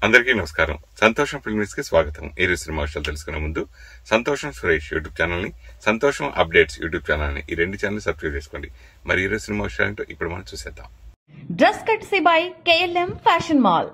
అందరికీ నమస్కారం. సంతోషం ఫిల్మ్స్ కి స్వాగతం. ఈ రోజు సినిమా విషయాలు తెలుసుకునే ముందు సంతోషం సురేష్ యూట్యూబ్ ఛానల్ ని, సంతోషం అప్డేట్స్ యూట్యూబ్ ఛానల్ ని, ఈ రెండు ఛానల్ సబ్స్క్రైబ్ చేసుకోండి. మరి ఈ రోజు సినిమా విషయాలు ఇప్పుడు మనం చూసేద్దాం. Dress కట్సీ by KLM fashion mall.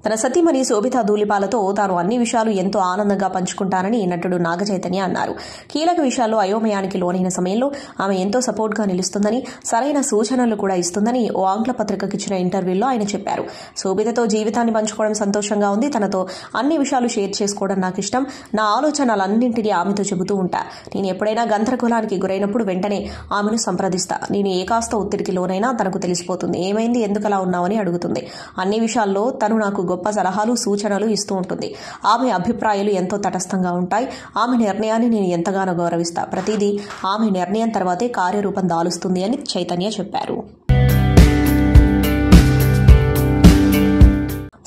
తన సతీమణి శోభిత ధూళిపాలతో తాను అన్ని విషయాలు ఎంతో ఆనందంగా పంచుకుంటానని నటుడు నాగచైతన్య అన్నారు. కీలక విషయాల్లో అయోమయానికి లోనైన సమయంలో ఆమె ఎంతో సపోర్ట్ గా నిలుస్తుందని, సరైన సూచనలు కూడా ఇస్తుందని ఓ ఆంగ్ల పత్రికకు ఇచ్చిన ఇంటర్వ్యూలో ఆయన చెప్పారు. శోభితతో జీవితాన్ని పంచుకోవడం సంతోషంగా ఉంది. తనతో అన్ని విషయాలు షేర్ చేసుకోవడం నాకు ఇష్టం. నా ఆలోచనలన్నింటినీ ఆమెతో చెబుతూ ఉంటా. నేను ఎప్పుడైనా గందరగోళానికి గురైనప్పుడు వెంటనే ఆమెను సంప్రదిస్తా. నేను ఏ కాస్త ఒత్తిడికి లోనైనా తనకు తెలిసిపోతుంది. ఏమైంది, ఎందుకలా ఉన్నావని అడుగుతుంది. అన్ని విషయాల్లో తను నాకు గొప్ప సలహాలు, సూచనలు ఇస్తూ ఉంటుంది. ఆమె అభిప్రాయాలు ఎంతో తటస్థంగా ఉంటాయి. ఆమె నిర్ణయాన్ని నేను ఎంతగానో గౌరవిస్తా. ప్రతిదీ ఆమె నిర్ణయం తర్వాతే కార్యరూపం దాలుస్తుంది అని చైతన్య చెప్పారు.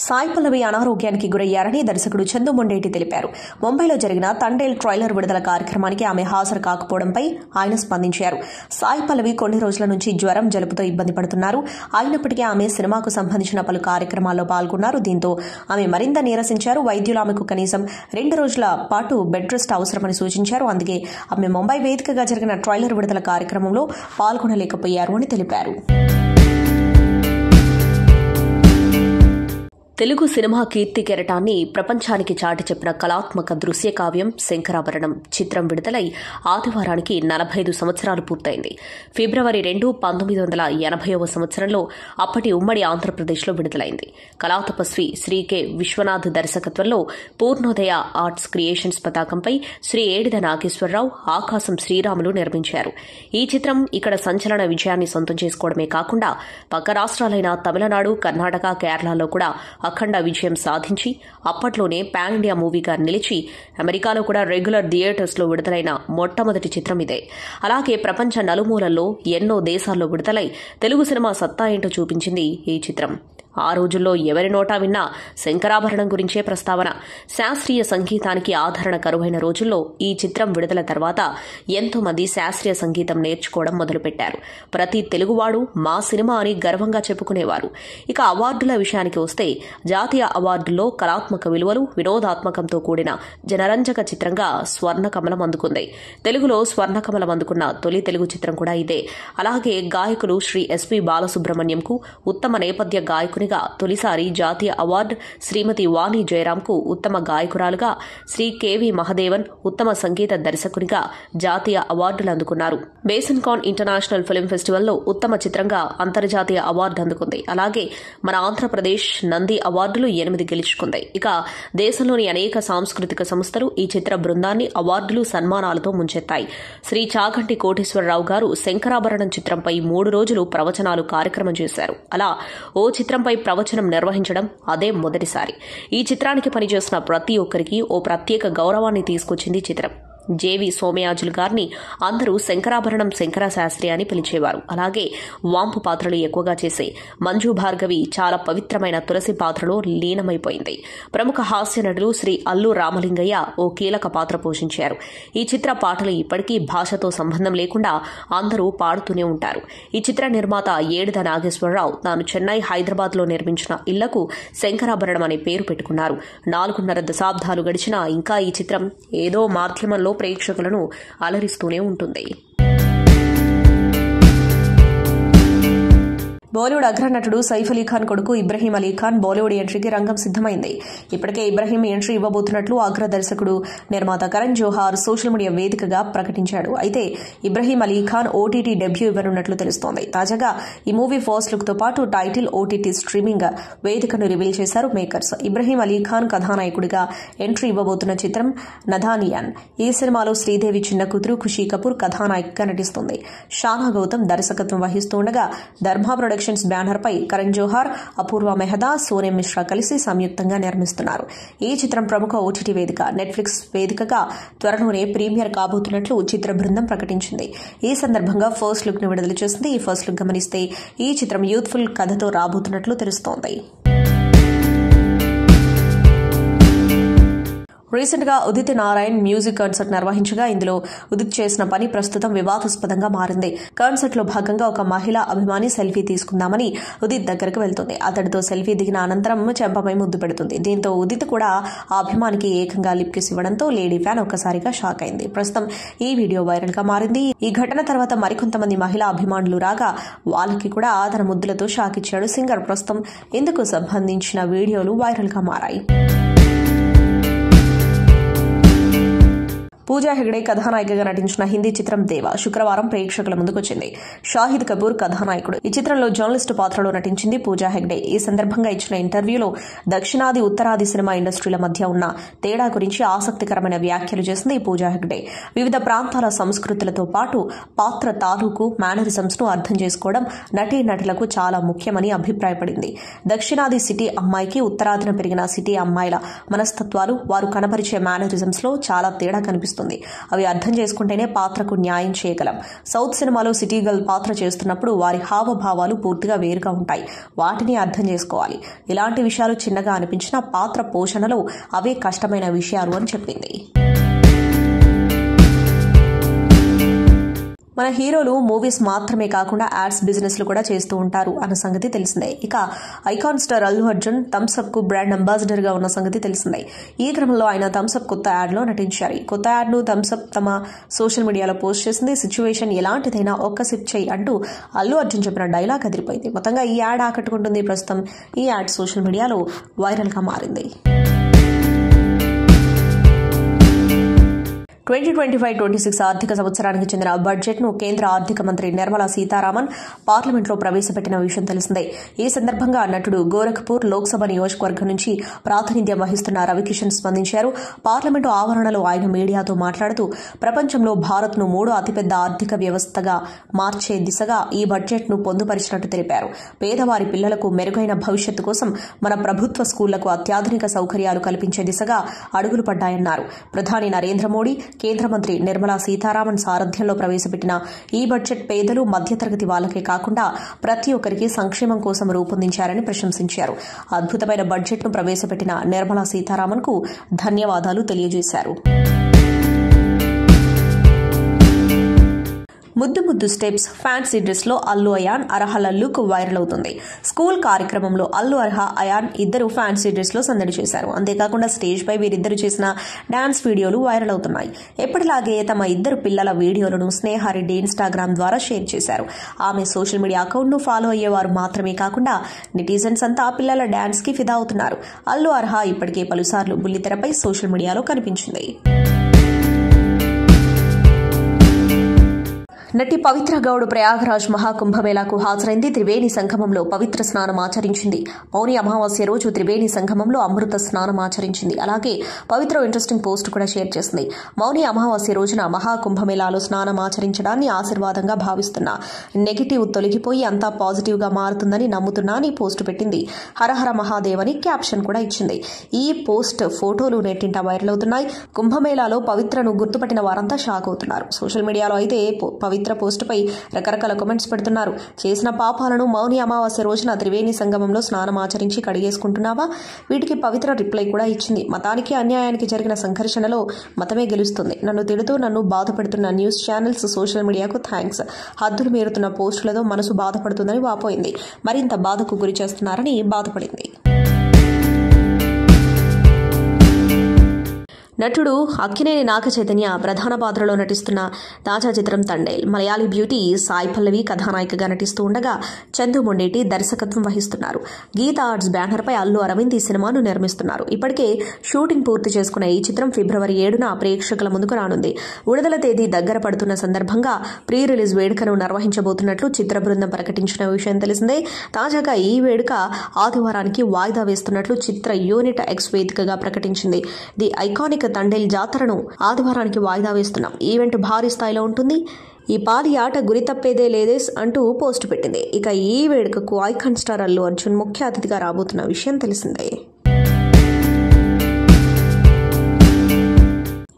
సాయి పల్లవి అనారోగ్యానికి గురయ్యారని దర్శకుడు చందు మొండేటి తెలిపారు. ముంబైలో జరిగిన తండేల్ ట్రైలర్ విడుదల కార్యక్రమానికి ఆమె హాజరు కాకపోవడంపై ఆయన స్పందించారు. సాయి పల్లవి కొన్ని రోజుల నుంచి జ్వరం, జలుబుతో ఇబ్బంది పడుతున్నారు. అయినప్పటికీ ఆమె సినిమాకు సంబంధించిన పలు కార్యక్రమాల్లో పాల్గొన్నారు. దీంతో ఆమె మరింత నీరసించారు. వైద్యులు ఆమెకు కనీసం 2 రోజుల పాటు బెడ్ రెస్ట్ అవసరమని సూచించారు. అందుకే ఆమె ముంబై వేదికగా జరిగిన ట్రైలర్ విడుదల కార్యక్రమంలో పాల్గొనలేకపోయారు అని తెలిపారు. తెలుగు సినిమా కీర్తి కెరటాన్ని ప్రపంచానికి చాటి చెప్పిన కళాత్మక దృశ్య కావ్యం శంకరాభరణం చిత్రం విడుదలై ఆదివారానికి 45 సంవత్సరాలు పూర్తయింది. ఫిబ్రవరి 2, 1980వ సంవత్సరంలో అప్పటి ఉమ్మడి ఆంధ్రప్రదేశ్లో విడుదలైంది. కళాతపస్వి శ్రీ కె విశ్వనాథ్ దర్శకత్వంలో పూర్ణోదయ ఆర్ట్స్ క్రియేషన్స్ పతాకంపై శ్రీ ఏడిద నాగేశ్వరరావు, ఆకాశం శ్రీరాములు నిర్మించారు. ఈ చిత్రం ఇక్కడ సంచలన విజయాన్ని సొంతం చేసుకోవడమే కాకుండా పక్క రాష్ట్రాలైన తమిళనాడు, కర్ణాటక, కేరళలో కూడా అఖండ విజయం సాధించి అప్పట్లోనే పాన్ ఇండియా మూవీగా నిలిచి అమెరికాలో కూడా రెగ్యులర్ థియేటర్స్ లో విడుదలైన మొట్టమొదటి చిత్రం ఇదే. అలాగే ప్రపంచ నలుమూలల్లో ఎన్నో దేశాల్లో విడుదలై తెలుగు సినిమా సత్తా ఏంటో చూపించింది ఈ చిత్రం. ఆ రోజుల్లో ఎవరి నోటా విన్నా శంకరాభరణం గురించే ప్రస్తావన. శాస్త్రీయ సంగీతానికి ఆదరణ కరువైన రోజుల్లో ఈ చిత్రం విడుదల తర్వాత ఎంతో మంది శాస్త్రీయ సంగీతం నేర్చుకోవడం మొదలుపెట్టారు. ప్రతి తెలుగువాడు మా సినిమా అని గర్వంగా చెప్పుకునేవారు. ఇక అవార్డుల విషయానికి వస్తే జాతీయ అవార్డుల్లో కళాత్మక విలువలు, వినోదాత్మకంతో కూడిన జనరంజక చిత్రంగా స్వర్ణకమలం అందుకుంది. తెలుగులో స్వర్ణకమలం అందుకున్న తొలి తెలుగు చిత్రం కూడా ఇదే. అలాగే గాయకులు శ్రీ ఎస్పి బాలసుబ్రహ్మణ్యంకు ఉత్తమ నేపథ్య గాయకుని తొలిసారి జాతీయ అవార్డు, శ్రీమతి వాణి జయరాంకు ఉత్తమ గాయకురాలుగా, శ్రీ కెవి మహదేవన్ ఉత్తమ సంగీత దర్శకునిగా జాతీయ అవార్డులు అందుకున్నారు. బేసన్కాన్ ఇంటర్నేషనల్ ఫిల్మ్ ఫెస్టివల్లో ఉత్తమ చిత్రంగా అంతర్జాతీయ అవార్డు అందుకుంది. అలాగే మన ఆంధ్రప్రదేశ్ నంది అవార్డులు 8 గెలుచుకుంది. ఇక దేశంలోని అనేక సాంస్కృతిక సంస్థలు ఈ చిత్ర బృందాన్ని అవార్డులు, సన్మానాలతో ముంచెత్తాయి. శ్రీ చాగంటి కోటేశ్వరరావు గారు శంకరాభరణం చిత్రంపై 3 రోజులు ప్రవచనాలు కార్యక్రమం చేశారు. అలా ఓ చిత్రంపై ప్రవచనం నిర్వహించడం అదే మొదటిసారి. ఈ చిత్రానికి పనిచేసిన ప్రతి ఒక్కరికి ఓ ప్రత్యేక గౌరవాన్ని తీసుకొచ్చింది చిత్రం. జేవి సోమయాజులు గారిని అందరూ శంకరాభరణం శంకరశాస్త్రి అని పిలిచేవారు. అలాగే వాంపు పాత్రలు ఎక్కువగా చేసే మంజు భార్గవి చాలా పవిత్రమైన తులసి పాత్రలో లీనమైపోయింది. ప్రముఖ హాస్య నటులు శ్రీ అల్లు రామలింగయ్య ఓ కీలక పాత్ర పోషించారు. ఈ చిత్ర పాటలు ఇప్పటికీ భాషతో సంబంధం లేకుండా అందరూ పాడుతూనే ఉంటారు. ఈ చిత్ర నిర్మాత ఏడిద నాగేశ్వరరావు తాను చెన్నై, హైదరాబాద్ లో నిర్మించిన ఇళ్లకు శంకరాభరణం అనే పేరు పెట్టుకున్నారు. 4.5 దశాబ్దాలు గడిచినా ఇంకా ఈ చిత్రం ఏదో మాధ్యమంలో ప్రేక్షకులను అలరిస్తూనే ఉంటుంది. బాలీవుడ్ అగ్రనటుడు సైఫ్ అలీ ఖాన్ కొడుకు ఇబ్రహీం అలీ ఖాన్ బాలీవుడ్ ఎంట్రీకి రంగం సిద్దమైంది. ఇప్పటికే ఇబ్రహీం ఎంట్రీ ఇవ్వబోతున్నట్లు అగ్ర దర్శకుడు, నిర్మాత కరణ్ జోహార్ సోషల్ మీడియా వేదికగా ప్రకటించాడు. అయితే ఇబ్రహీం అలీ ఖాన్ ఓటీటీ డెబ్యూ ఇవ్వనున్నట్లు తెలుస్తోంది. తాజాగా ఈ మూవీ ఫస్ట్ లుక్ తో పాటు టైటిల్, ఓటీటీ స్ట్రీమింగ్ వేదికను రివీల్ చేశారు మేకర్స్. ఇబ్రహీం అలీ ఖాన్ కథానాయకుడిగా ఎంట్రీ ఇవ్వబోతున్న చిత్రం నథానియాన్. ఈ సినిమాలో శ్రీదేవి చిన్న కూతురు ఖుషీ కపూర్ కథానాయికగా నటిస్తుంది. షానా గౌతమ్ దర్శకత్వం వహిస్తుండగా ధర్మా ప్రొడక్షన్ బ్యానర్ పై కరణ్ జోహార్, అపూర్వ మెహదా, సోనేమ్ మిశ్రా కలిసి సంయుక్తంగా నిర్మిస్తున్నారు. ఈ చిత్రం ప్రముఖ ఓటీటీ వేదిక నెట్ఫ్లిక్స్ వేదికగా త్వరలోనే ప్రీమియర్ కాబోతున్నట్లు చిత్ర బృందం ప్రకటించింది. ఈ సందర్భంగా ఫస్ట్ లుక్ ను విడుదల చేసింది. ఈ ఫస్ట్ లుక్ గమనిస్తే ఈ చిత్రం యూత్ఫుల్ కథతో రాబోతున్నట్లు తెలుస్తోంది. రీసెంట్ గా ఉదిత్ నారాయణ్ మ్యూజిక్ కాన్సర్ట్ నిర్వహించగా ఇందులో ఉదిత్ చేసిన పని ప్రస్తుతం వివాదాస్పదంగా మారింది. కాన్సర్ట్ లో భాగంగా ఒక మహిళా అభిమాని సెల్ఫీ తీసుకుందామని ఉదిత్ దగ్గరకు వెళ్తుంది. అతడితో సెల్ఫీ దిగిన అనంతరం చెంపపై ముద్దు పెడుతుంది. దీంతో ఉదిత్ కూడా ఆ అభిమానికి ఏకంగా లిప్ కిస్ ఇవ్వడంతో లేడీ ఫ్యాన్ ఒక్కసారిగా షాక్ అయింది. ప్రస్తుతం ఈ వీడియో వైరల్ గా మారింది. ఈ ఘటన తర్వాత మరికొంతమంది మహిళా అభిమానులు రాగా వాళ్ళకి కూడా తన ముద్దులతో షాక్ ఇచ్చాడు సింగర్. ప్రస్తుతం ఇందుకు సంబంధించిన వీడియోలు వైరల్ గా మారాయి. పూజా హెగ్డే కథానాయికగా నటించిన హిందీ చిత్రం దేవా శుక్రవారం ప్రేక్షకుల ముందుకొచ్చింది. షాహిద్ కపూర్ కథానాయకుడు. ఈ చిత్రంలో జర్నలిస్టు పాత్రలో నటించింది పూజా హెగ్డే. ఈ సందర్భంగా ఇచ్చిన ఇంటర్వ్యూలో దక్షిణాది ఉత్తరాది సినిమా ఇండస్ట్రీల మధ్య ఉన్న తేడా గురించి ఆసక్తికరమైన వ్యాఖ్యలు చేసింది పూజా హెగ్డే. వివిధ ప్రాంతాల సంస్కృతులతో పాటు పాత్ర తాలూకు మేనరిజమ్స్ ను అర్థం చేసుకోవడం నటీనటులకు చాలా ముఖ్యమని అభిప్రాయపడింది. దక్షిణాది సిటీ అమ్మాయికి ఉత్తరాదిన పెరిగిన సిటీ అమ్మాయిల మనస్తత్వాలు, వారు కనపరిచే మేనరిజమ్స్ లో చాలా తేడా కనిపిస్తుంది. అవి అర్థం చేసుకుంటేనే పాత్రకు న్యాయం చేయగలం. సౌత్ సినిమాలో సిటీ గర్ల్ పాత్ర చేస్తున్నప్పుడు వారి హావభావాలు పూర్తిగా వేరుగా ఉంటాయి. వాటిని అర్థం చేసుకోవాలి. ఇలాంటి విషయాలు చిన్నగా అనిపించిన పాత్ర పోషణలో అవే కష్టమైన విషయాలు అని చెప్పింది. మన హీరోలు మూవీస్ మాత్రమే కాకుండా యాడ్స్ బిజినెస్ లు కూడా చేస్తూ ఉంటారు అన్న సంగతి తెలిసిందే. ఇక icon star Allu Arjun Thums Up కు బ్రాండ్ అంబాసిడర్ గా ఉన్న సంగతి తెలిసిందే. ఈ క్రమంలో ఆయన థమ్స్అప్ కొత్త యాడ్ లో నటించారు. కొత్త యాడ్ ను థమ్స్అప్ తమ సోషల్ మీడియాలో పోస్ట్ చేసింది. సిచ్యువేషన్ ఎలాంటిదైనా ఒక్క సిప్ చేయి అంటూ అల్లు అర్జున్ చెప్పిన డైలాగ్ అదిరిపోయింది. మొత్తంగా ఈ యాడ్ ఆకట్టుకుంటుంది. ప్రస్తుతం ఈ యాడ్ సోషల్ మీడియాలో వైరల్ గా మారింది. 2025-26 ఆర్థిక సంవత్సరానికి చెందిన బడ్జెట్ ను కేంద్ర ఆర్థిక మంత్రి నిర్మలా సీతారామన్ పార్లమెంట్లో ప్రవేశపెట్టిన విషయం తెలిసిందే. ఈ సందర్భంగా నటుడు గోరఖ్పూర్ లోక్సభ నియోజకవర్గం నుంచి ప్రాతినిధ్యం వహిస్తున్న రవికిషన్ స్పందించారు. పార్లమెంటు ఆవరణలో ఆయన మీడియాతో మాట్లాడుతూ ప్రపంచంలో భారత్ ను 3వ అతిపెద్ద ఆర్థిక వ్యవస్థగా మార్చే దిశగా ఈ బడ్జెట్ ను పొందుపరిచినట్టు తెలిపారు. పేదవారి పిల్లలకు మెరుగైన భవిష్యత్తు కోసం మన ప్రభుత్వ స్కూళ్లకు అత్యాధునిక సౌకర్యాలు కల్పించే దిశగా అడుగులు పడ్డాయన్నారు. ప్రధాని నరేంద్ర మోడీ, కేంద్ర మంత్రి నిర్మలా సీతారామన్ సారథ్యంలో ప్రవేశపెట్టిన ఈ బడ్జెట్ పేదలు, మధ్యతరగతి వాళ్లకే కాకుండా ప్రతి ఒక్కరికి సంక్షేమం కోసం రూపొందించారని ప్రశంసించారు. అద్భుతమైన బడ్జెట్ ను ప్రవేశపెట్టిన నిర్మలా సీతారామన్ కు ధన్యవాదాలు తెలియజేశారు. ముద్దు ముద్దు స్టెప్స్, ఫ్యాన్సీ డ్రెస్ లో అల్లు అయాన్, అర్హల లుక్ వైరల్ అవుతుంది. స్కూల్ కార్యక్రమంలో అల్లు అయాన్ ఇద్దరు ఫ్యాన్సీ డ్రెస్ లో సందడి చేశారు. అంతేకాకుండా స్టేజ్ పై వీరిద్దరు చేసిన డాన్స్ వీడియోలు వైరల్ అవుతున్నాయి. ఎప్పటిలాగే తమ ఇద్దరు పిల్లల వీడియోలను స్నేహారెడ్డి ఇన్స్టాగ్రామ్ ద్వారా షేర్ చేశారు. ఆమె సోషల్ మీడియా అకౌంట్ ను ఫాలో అయ్యేవారు మాత్రమే కాకుండా నెటిజన్స్ అంతా పిల్లల డాన్స్ కి ఫిదా అవుతున్నారు. అల్లు అర్హ ఇప్పటికే పలుసార్లు బుల్లితెరపై సోషల్ మీడియాలో కనిపించింది. నటి పవిత్ర గౌడ్ ప్రయాగరాజ్ మహాకుంభమేళాకు హాజరైంది. త్రివేణి సంగమంలో పవిత్ర స్నానం ఆచరించింది. మౌని అమావాస్య రోజు త్రివేణి సంగమంలో అమృత స్నానం ఆచరించింది. అలాగే పవిత్ర ఇంట్రెస్టింగ్ పోస్ట్ కూడా షేర్ చేసింది. మౌని అమావాస్య రోజున మహాకుంభమేళాలో స్నానం ఆచరించడాన్ని ఆశీర్వాదంగా భావిస్తున్నా, నెగిటివ్ తొలగిపోయి అంతా పాజిటివ్ గా మారుతుందని నమ్ముతున్నా అని పోస్ట్ పెట్టింది. హరహర మహాదేవ్ అని క్యాప్షన్ కూడా ఇచ్చింది. ఈ పోస్ట్ ఫోటోలు నెట్టింట వైరల్ అవుతున్నాయి. కుంభమేళాలో పవిత్రను గుర్తుపట్టిన వారంతా షాక్ అవుతున్నారు. సోషల్ మీడియాలో అయితే పవిత్ర పోస్టుపై రకరకాల కామెంట్స్ పెడుతున్నారు. చేసిన పాపాలను మౌని అమావాస్య రోజున త్రివేణి సంగమంలో స్నానం ఆచరించి కడిగేసుకుంటున్నావా? వీటికి పవిత్ర రిప్లై కూడా ఇచ్చింది. మతానికి అన్యాయానికి జరిగిన సంఘర్షణలో మతమే గెలుస్తుంది. నన్ను తిడుతూ నన్ను బాధపెడుతున్న న్యూస్ ఛానల్స్, సోషల్ మీడియాకు థ్యాంక్స్. హద్దులు మీరుతున్న పోస్టులతో మనసు బాధపడుతుందని వాపోయింది. మరింత బాధకు గురి చేస్తున్నారని బాధపడింది. నటుడు అక్కినేని నాగ చైతన్య ప్రధాన పాత్రలో నటిస్తున్న తాజా చిత్రం తండేల్. మలయాళీ బ్యూటీ సాయి పల్లవి కథానాయికగా నటిస్తూ ఉండగా చందు మొండేటి దర్శకత్వం వహిస్తున్నారు. గీత ఆర్ట్స్ బ్యానర్ పై అల్లు అరవింద్ ఈ సినిమాను నిర్మిస్తున్నారు. ఇప్పటికే షూటింగ్ పూర్తి చేసుకున్న ఈ చిత్రం ఫిబ్రవరి 7న ప్రేక్షకుల ముందుకు రానుంది. విడుదల తేదీ దగ్గర పడుతున్న సందర్భంగా ప్రీ రిలీజ్ వేడుకను నిర్వహించబోతున్నట్లు చిత్ర బృందం ప్రకటించిన విషయం తెలిసిందే. తాజాగా ఈ వేడుక ఆదివారానికి వాయిదా వేస్తున్నట్లు చిత్ర యూనిట్ ఎక్స్ వేదికగా ప్రకటించింది. ది ఐకానిక్ తండేల్ జాతరను ఆదివారానికి వాయిదా వేస్తున్నాం. ఈవెంట్ భారీ స్థాయిలో ఉంటుంది. ఈ పాలి ఆట గురి తప్పేదే లేదేస్ అంటూ పోస్టు పెట్టింది. ఇక ఈ వేడుకకు ఐకాన్ స్టార్ అల్లు అర్జున్ ముఖ్య అతిథిగా రాబోతున్న విషయం తెలిసిందే.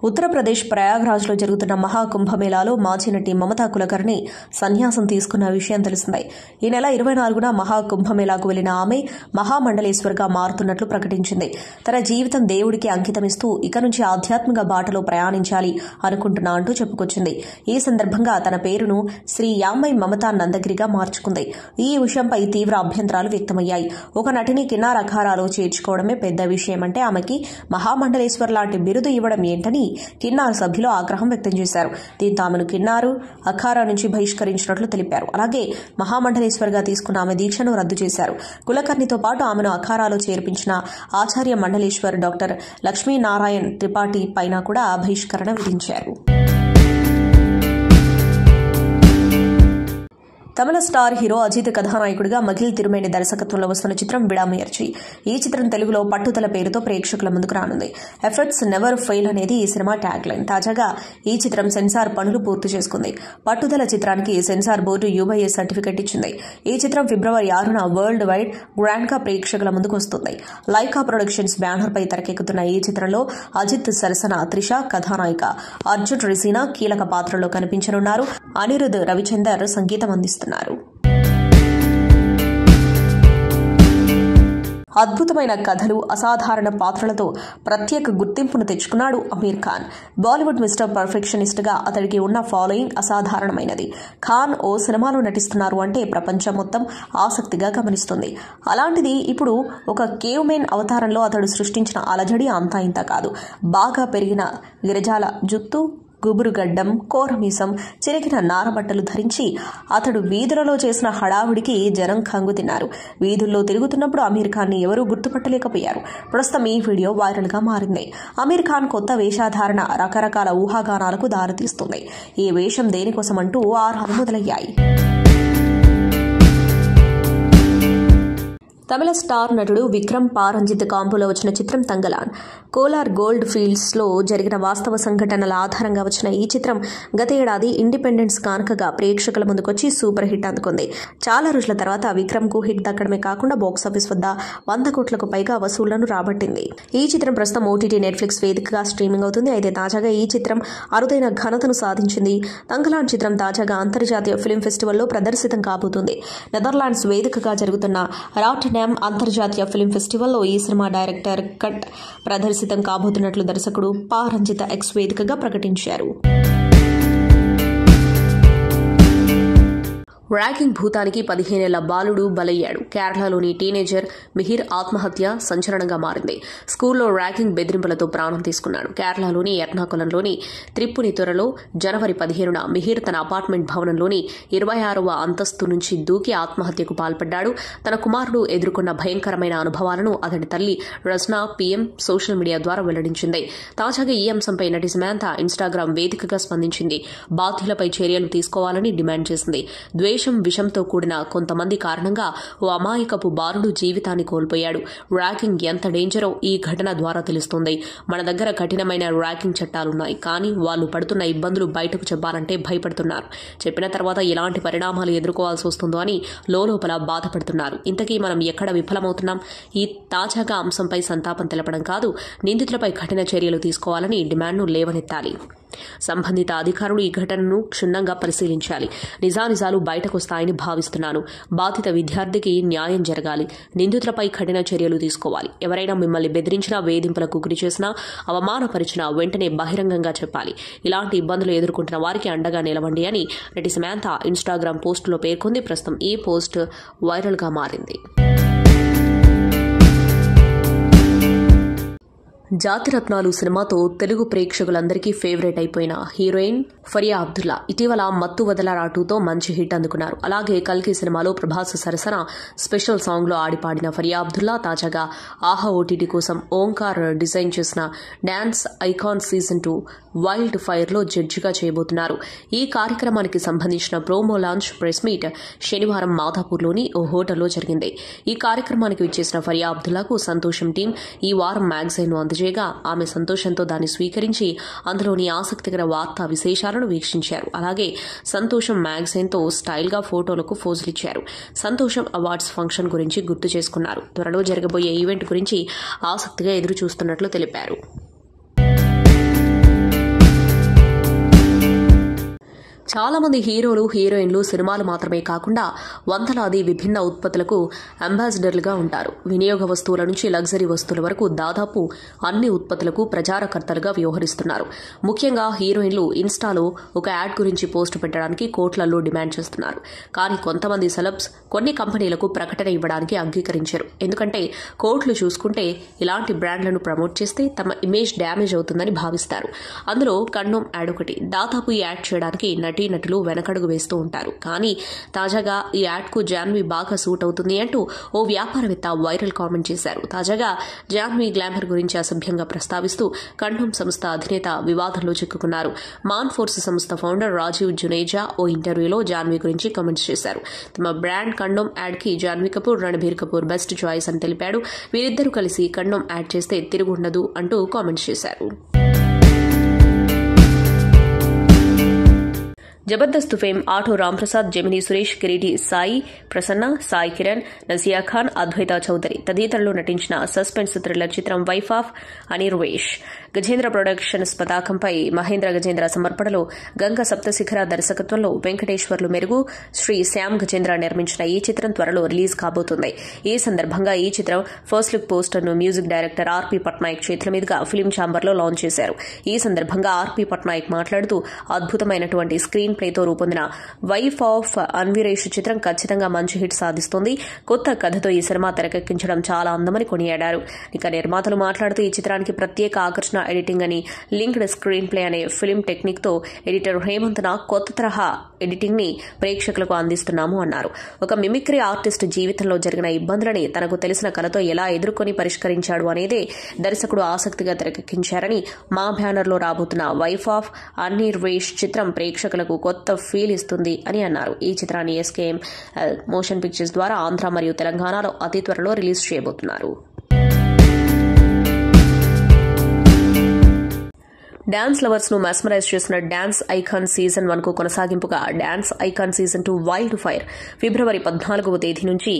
ఉత్తరప్రదేశ్ ప్రయాగ్రాజ్లో జరుగుతున్న మహాకుంభమేళాలో మాజీ నటి మమతా కులకర్ణి సన్యాసం తీసుకున్న విషయం తెలిసిందే. ఈ నెల 24న మహాకుంభమేళాకు వెళ్లిన ఆమె మహామండలేశ్వర్గా మారుతున్నట్లు ప్రకటించింది. తన జీవితం దేవుడికి అంకితమిస్తూ ఇక నుంచి ఆధ్యాత్మిక బాటలో ప్రయాణించాలి అనుకుంటున్నా అంటూ చెప్పుకొచ్చింది. ఈ సందర్భంగా తన పేరును శ్రీ యామ్మై మమతా నందగిరిగా మార్చుకుంది. ఈ విషయంపై తీవ్ర అభ్యంతరాలు వ్యక్తమయ్యాయి. ఒక నటిని కిన్నార్ అఖారాలో చేర్చుకోవడమే పెద్ద విషయమంటే ఆమెకి మహామండలేశ్వర్ లాంటి బిరుదు ఇవ్వడం ఏంటని కిన్నార్ సభ్యులు ఆగ్రహం వ్యక్తం చేశారు. దీంతో ఆమెను కిన్నారు అఖారా నుంచి బహిష్కరించినట్లు తెలిపారు. అలాగే మహామండలేశ్వర్గా తీసుకున్న ఆమె దీక్షను రద్దు చేశారు. కులకర్ణితో పాటు ఆమెను అఖారాలో చేర్పించిన ఆచార్య మండలేశ్వర్ డాక్టర్ లక్ష్మీనారాయణ్ త్రిపాఠి పైన కూడా బహిష్కరణ విధించారు. తమిళ స్టార్ హీరో అజిత్ కథానాయకుడిగా మఖిల్ తిరుమేని దర్శకత్వంలో వస్తున్న చిత్రం విడాముయర్చి. ఈ చిత్రం తెలుగులో పట్టుదల పేరుతో ప్రేక్షకుల ముందుకు రానుంది. ఎఫర్ట్స్ నెవర్ ఫెయిల్ అనేది ఈ సినిమా ట్యాగ్ లైన్. తాజాగా ఈ చిత్రం సెన్సార్ పనులు పూర్తి చేసుకుంది. పట్టుదల చిత్రానికి సెన్సార్ బోర్డు UBA సర్టిఫికెట్ ఇచ్చింది. ఈ చిత్రం ఫిబ్రవరి 6న వరల్డ్ వైడ్ గ్రాండ్ గా ప్రేక్షకుల ముందుకు వస్తుంది. లైకా ప్రొడక్షన్స్ బ్యానర్ పై తెరకెక్కుతున్న ఈ చిత్రంలో అజిత్ సరసన త్రిష కథానాయిక, అర్జున్ రెసీనా కీలక పాత్రలో కనిపించనున్నారు. అనిరుద్ రవిచందర్ సంగీతం అందిస్తున్నారు. అద్భుతమైన కథలు, అసాధారణ పాత్రలతో ప్రత్యేక గుర్తింపును తెచ్చుకున్నాడు అమీర్ ఖాన్. బాలీవుడ్ మిస్టర్ పర్ఫెక్షనిస్ట్ గా అతడికి ఉన్న ఫాలోయింగ్ అసాధారణమైనది. ఖాన్ ఓ సినిమాలో నటిస్తున్నారు అంటే ప్రపంచం మొత్తం ఆసక్తిగా గమనిస్తుంది. అలాంటిది ఇప్పుడు ఒక కేవ్ మెన్ అవతారంలో అతడు సృష్టించిన అలజడి అంతా ఇంత కాదు. బాగా పెరిగిన గిరిజాల జుత్తు, గుబురుగడ్డం, కోరమీసం, చిరిగిన నారబట్టలు ధరించి అతడు వీధులలో చేసిన హడావుడికి జనం కంగుతిన్నారు. వీధుల్లో తిరుగుతున్నప్పుడు అమీర్ ఖాన్ ని ఎవరూ గుర్తుపట్టలేకపోయారు. ప్రస్తుతం ఈ వీడియో వైరల్ గా మారింది. అమీర్ ఖాన్ కొత్త వేషధారణ రకరకాల ఊహాగానాలకు దారితీస్తుంది. ఈ వేషం దేనికోసమంటూ ఆరాలు మొదలయ్యాయి. తమిళ స్టార్ నటుడు విక్రమ్ పారంజిత్ కాంబోలో వచ్చిన చిత్రం తంగలాన్. కోలార్ గోల్డ్ ఫీల్డ్స్ లో జరిగిన వాస్తవ సంఘటనల ఆధారంగా వచ్చిన ఈ చిత్రం గత ఏడాది ఇండిపెండెన్స్ కానుకగా ప్రేక్షకుల ముందుకొచ్చి సూపర్ హిట్ అందుకుంది. చాలా రోజుల తర్వాత విక్రమ్ కు హిట్ దక్కడమే కాకుండా బాక్సాఫీస్ వద్ద 100 కోట్లకు పైగా వసూళ్లను రాబట్టింది. ఈ చిత్రం ప్రస్తుతం OTT నెట్ఫ్లిక్స్ వేదికగా స్ట్రీమింగ్ అవుతుంది. అయితే తాజాగా ఈ చిత్రం అరుదైన ఘనతను సాధించింది. తంగలాన్ చిత్రం తాజాగా అంతర్జాతీయ ఫిల్మ్ ఫెస్టివల్లో ప్రదర్శితం కాబోతుంది. నెదర్లాండ్స్ వేదికగా జరుగుతున్న రాటర్డామ్ అంతర్జాతీయ ఫిల్మ్ ఫెస్టివల్లో ఈ సినిమా డైరెక్టర్ కట్ ప్రదర్శితం కాబోతున్నట్లు దర్శకుడు పారంజిత ఎక్స్ వేదికగా ప్రకటించారు. ర్యాగింగ్ భూతానికి 15 ఏళ్ల బాలుడు బలయ్యాడు. కేరళలోని టీనేజర్ మిహిర్ ఆత్మహత్య సంచలనంగా మారింది. స్కూల్లో ర్యాగింగ్ బెదిరింపులతో ప్రాణం తీసుకున్నాడు. కేరళలోని ఎర్నాకులంలోని త్రిప్పునితురలో జనవరి 15న మిహిర్ తన అపార్ట్మెంట్ భవనంలోని 26వ అంతస్తు నుంచి దూకి ఆత్మహత్యకు పాల్పడ్డాడు. తన కుమారుడు ఎదుర్కొన్న భయంకరమైన అనుభవాలను అతడి తల్లి రజ్నా PM సోషల్ మీడియా ద్వారా వెల్లడించింది. తాజాగా ఈ అంశంపై నటి సమాంతా ఇన్స్టాగ్రామ్ వేదికగా స్పందించింది. బాధ్యులపై చర్యలు తీసుకోవాలని డిమాండ్ చేసింది. విషంతో కూడిన కొంతమంది కారణంగా ఓ అమాయకపు బాలుడు జీవితాన్ని కోల్పోయాడు. ర్యాగింగ్ ఎంత డేంజరో ఈ ఘటన ద్వారా తెలుస్తోంది. మన దగ్గర కఠినమైన ర్యాగింగ్ చట్టాలున్నాయి, కానీ వాళ్ళు పడుతున్న ఇబ్బందులు బయటకు చెప్పాలంటే భయపడుతున్నారు. చెప్పిన తర్వాత ఎలాంటి పరిణామాలు ఎదుర్కోవాల్సి వస్తుందో అని లోపల బాధపడుతున్నారు. ఇంతకీ మనం ఎక్కడ విఫలమవుతున్నాం? ఈ తాజాగా అంశంపై సంతాపం తెలపడం కాదు, నిందితులపై కఠిన చర్యలు తీసుకోవాలని డిమాండ్ను లేవనెత్తాలి. సంబంధిత అధికారులు ఈ ఘటనను క్షుణ్ణంగా పరిశీలించాలి. నిజానిజాలు బయటకొస్తాయని భావిస్తున్నాను. బాధిత విద్యార్థికి న్యాయం జరగాలి. నిందితులపై కఠిన చర్యలు తీసుకోవాలి. ఎవరైనా మిమ్మల్ని బెదిరించినా, వేధింపులకు గురి చేసినా, అవమానపరిచినా వెంటనే బహిరంగంగా చెప్పాలి. ఇలాంటి ఇబ్బందులు ఎదుర్కొంటున్న వారికి అండగా నిలవండి అని నటి సమాంతా ఇన్స్టాగ్రామ్ పోస్టులో పేర్కొంది. ప్రస్తుతం ఈ పోస్ట్ వైరల్ గా మారింది. జాతిరత్నాలు సినిమాతో తెలుగు ప్రేక్షకులందరికీ ఫేవరెట్ అయిపోయిన హీరోయిన్ ఫరియా అబ్దుల్లా ఇటీవల మత్తు వదలరా 2తో మంచి హిట్ అందుకున్నారు. అలాగే కల్కి సినిమాలో ప్రభాస్ సరసన స్పెషల్ సాంగ్ లో ఆడిపాడిన ఫరియా అబ్దుల్లా తాజాగా ఆహా OTT కోసం ఓంకార్ డిజైన్ చేసిన dance icon season 2 wild fire లో జడ్జిగా చేయబోతున్నారు. ఈ కార్యక్రమానికి సంబంధించిన ప్రోమో లాంచ్ ప్రెస్ మీట్ శనివారం మాధాపూర్లోని ఓ హోటల్లో జరిగింది. ఈ కార్యక్రమానికి విచ్చేసిన ఫరియా అబ్దుల్లాకు సంతోషం టీం ఈ వారం మ్యాగజైన్ ను అందజేయగా ఆమె సంతోషంతో దాన్ని స్వీకరించి అందులోని ఆసక్తికర వార్తా విశేషాలను వీక్షించారు. అలాగే సంతోషం మ్యాగజైన్ తో స్టైల్ గా ఫోటోలకు ఫోజులిచ్చారు. సంతోషం అవార్డ్స్ ఫంక్షన్ గురించి గుర్తు చేసుకున్నారు. త్వరలో జరగబోయే ఈవెంట్ గురించి ఆసక్తిగా ఎదురు చూస్తున్నట్లు తెలిపారు. చాలా మంది హీరోలు హీరోయిన్లు సినిమాలు మాత్రమే కాకుండా వందలాది విభిన్న ఉత్పత్తులకు అంబాసిడర్లుగా ఉంటారు. వినియోగ వస్తువుల నుంచి లగ్జరీ వస్తువుల వరకు దాదాపు అన్ని ఉత్పత్తులకు ప్రచారకర్తలుగా వ్యవహరిస్తున్నారు. ముఖ్యంగా హీరోయిన్లు ఇన్స్టాలో ఒక యాడ్ గురించి పోస్టు పెట్టడానికి కోట్లలో డిమాండ్ చేస్తున్నారు. కానీ కొంతమంది సెలబ్స్ కొన్ని కంపెనీలకు ప్రకటన ఇవ్వడానికి అంగీకరించారు. ఎందుకంటే కోట్లు చూసుకుంటే ఇలాంటి బ్రాండ్లను ప్రమోట్ చేస్తే తమ ఇమేజ్ డ్యామేజ్ అవుతుందని భావిస్తారు. అందులో కండోమ్ యాడ్ ఒకటి. దాదాపు ఈ యాడ్ చేయడానికి నటీనటులు వెనకడుగు వేస్తూ ఉంటారు. కానీ తాజాగా ఈ యాడ్కు జాన్వీ బాగా సూట్ అవుతుంది అంటూ ఓ వ్యాపారవేత్త వైరల్ కామెంట్ చేశారు. తాజాగా జాన్వీ గ్లామర్ గురించి అసభ్యంగా ప్రస్తావిస్తూ కండోమ్ సంస్థ అధినేత వివాదంలో చిక్కుకున్నారు. మాన్ ఫోర్స్ సంస్థ ఫౌండర్ రాజీవ్ జునేజా ఓ ఇంటర్వ్యూలో జాన్వీ గురించి కామెంట్స్ చేశారు. తమ బ్రాండ్ కండోమ్ యాడ్కి జాన్వీ కపూర్, రణబీర్ కపూర్ బెస్ట్ చాయిస్ అని తెలిపాడు. వీరిద్దరూ కలిసి కండోమ్ యాడ్ చేస్తే తిరుగుండదు అంటూ కామెంట్స్ చేశారు. Jabardasth fame auto Ramprasad, Gemini Suresh, Kiriti Sai Prasanna, Sai Kiran, Nazia Khan, Advaitha Chowdary తదితరులు నటించిన సస్పెన్స్ థ్రిల్లర్ చిత్రం wife of Anirvesh Gajendra productions పతాకంపై మహేంద్ర గజేంద్ర సమర్పణలో గంగ సప్తశిఖర దర్శకత్వంలో వెంకటేశ్వర్లు మెరుగు శ్రీ శ్యామ్ గజేంద్ర నిర్మించిన ఈ చిత్రం త్వరలో రిలీజ్ కాబోతుంది. ఈ సందర్భంగా ఈ చిత్రం ఫస్ట్ లుక్ పోస్టర్ను మ్యూజిక్ డైరెక్టర్ ఆర్పీ పట్నాయక్ చేతుల మీదుగా ఫిల్మ్ ఛాంబర్లో లాంచ్ చేశారు. ఈ సందర్భంగా ఆర్పీ పట్నాయక్ మాట్లాడుతూ అద్భుతమైనటువంటి స్క్రీన్ ప్లేతో రూపొందిన వైఫ్ ఆఫ్ అన్వీరేష్ చిత్రం ఖచ్చితంగా మంచి హిట్ సాధిస్తోంది. కొత్త కథతో ఈ సినిమా తెరకెక్కించడం చాలా అందమని కొనియాడారు. ఇక నిర్మాతలు మాట్లాడుతూ ఈ చిత్రానికి ప్రత్యేక ఆకర్షణ ఎడిటింగ్ అని, లింక్డ్ స్క్రీన్ ప్లే అనే ఫిల్మ్ టెక్నిక్ తో ఎడిటర్ హేమంత్న కొత్త తరహా ఎడిటింగ్ ని ప్రేక్షకులకు అందిస్తున్నాము అన్నారు. ఒక మిమిక్రీ ఆర్టిస్ట్ జీవితంలో జరిగిన ఇబ్బందులని తనకు తెలిసిన కళతో ఎలా ఎదుర్కొని పరిష్కరించాడు అనేదే దర్శకుడు ఆసక్తిగా తెరకెక్కించారని, మా బ్యానర్ లో రాబోతున్న వైఫ్ ఆఫ్ అన్వీరేష్ చిత్రం ప్రేక్షకులకు కొత్త ఫీల్ ఇస్తుంది అని అన్నారు. ఈ చిత్రాన్ని ఎస్కేఎం మోషన్ పిక్చర్స్ ద్వారా ఆంధ్ర మరియు తెలంగాణలో అతి త్వరలో రిలీజ్ చేయబోతున్నారు. డాన్స్ లవర్స్ ను మెస్మరైజ్ చేసిన డాన్స్ ఐకాన్ సీజన్ 1 కు కొనసాగింపుగా dance icon season 2 wild fire February 14వ తేదీ నుంచి